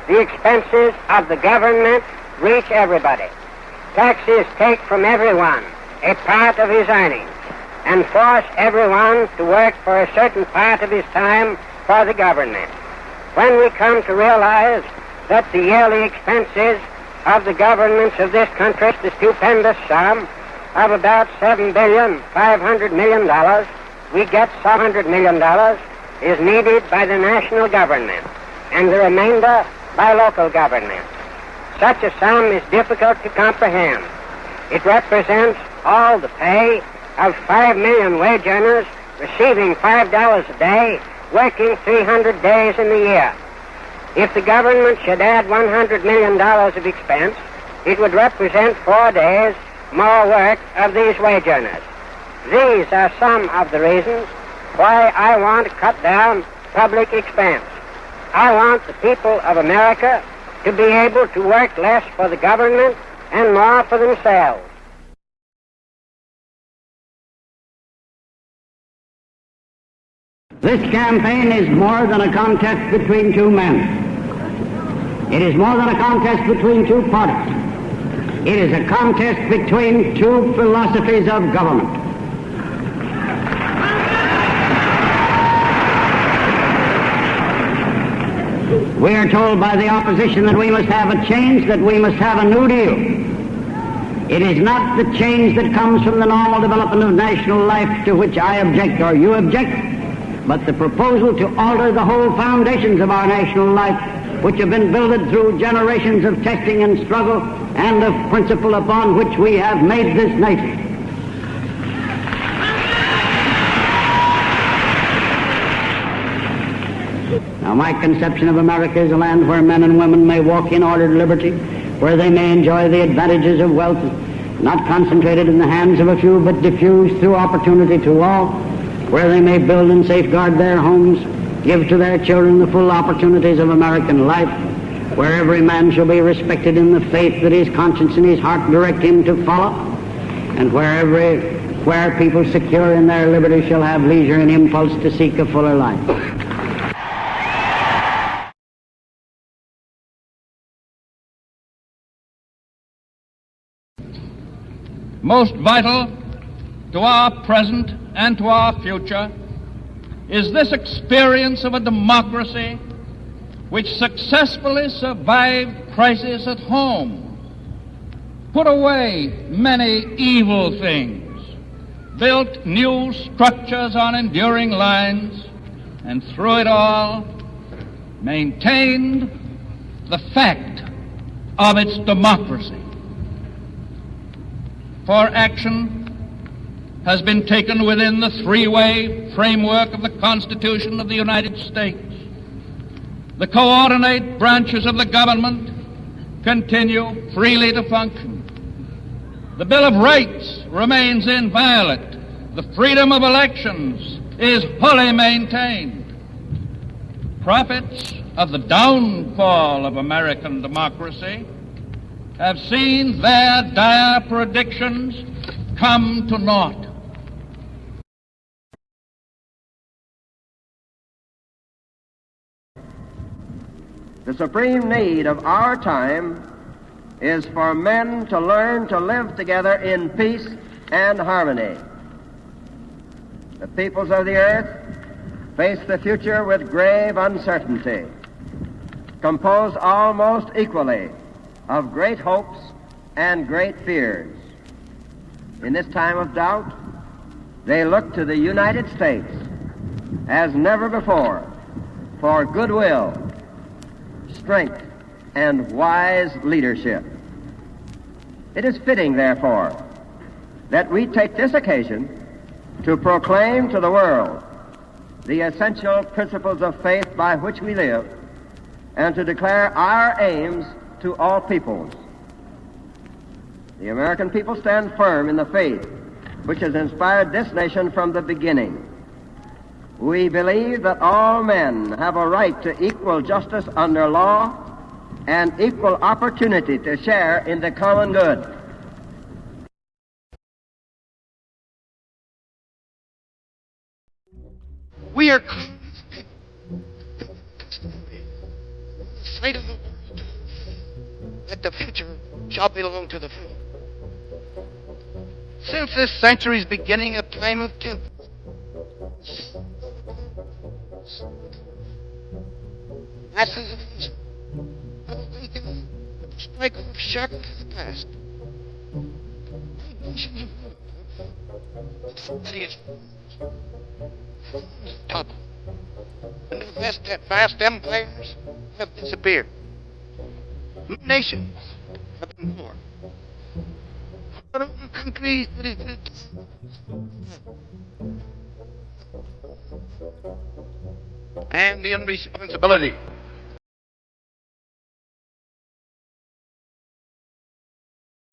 the expenses of the government reach everybody. Taxes take from everyone a part of his earnings and force everyone to work for a certain part of his time for the government. When we come to realize that the yearly expenses of the governments of this country, the stupendous sum of about $7,500,000,000, we get $700 million is needed by the national government and the remainder by local government. Such a sum is difficult to comprehend. It represents all the pay of 5 million wage earners receiving $5 a day, working 300 days in the year. If the government should add $100 million of expense, it would represent 4 days more work of these wage earners. These are some of the reasons why I want to cut down public expense. I want the people of America to be able to work less for the government and more for themselves. This campaign is more than a contest between two men. It is more than a contest between two parties. It is a contest between two philosophies of government. We are told by the opposition that we must have a change, that we must have a New Deal. It is not the change that comes from the normal development of national life to which I object or you object, but the proposal to alter the whole foundations of our national life, which have been builded through generations of testing and struggle and of principle upon which we have made this nation. Now, my conception of America is a land where men and women may walk in ordered liberty, where they may enjoy the advantages of wealth, not concentrated in the hands of a few, but diffused through opportunity to all, where they may build and safeguard their homes, give to their children the full opportunities of American life, where every man shall be respected in the faith that his conscience and his heart direct him to follow, and where people secure in their liberty shall have leisure and impulse to seek a fuller life. Most vital to our present and to our future is this experience of a democracy which successfully survived crisis at home, put away many evil things, built new structures on enduring lines, and through it all maintained the fact of its democracy. For action has been taken within the three-way framework of the Constitution of the United States. The coordinate branches of the government continue freely to function. The Bill of Rights remains inviolate. The freedom of elections is wholly maintained. Prophets of the downfall of American democracy have seen their dire predictions come to naught. The supreme need of our time is for men to learn to live together in peace and harmony. The peoples of the earth face the future with grave uncertainty, composed almost equally of great hopes and great fears. In this time of doubt, they look to the United States as never before for goodwill, strength, and wise leadership. It is fitting, therefore, that we take this occasion to proclaim to the world the essential principles of faith by which we live and to declare our aims to all peoples. The American people stand firm in the faith which has inspired this nation from the beginning. We believe that all men have a right to equal justice under law and equal opportunity to share in the common good. We are afraid of the world. that the future shall belong to the few. Since this century's beginning, a time of temperance. That's the vision of awakening the strike of shackles of the past. Top. And the vast empires have disappeared. Nations have been born. Countries and the irresponsibility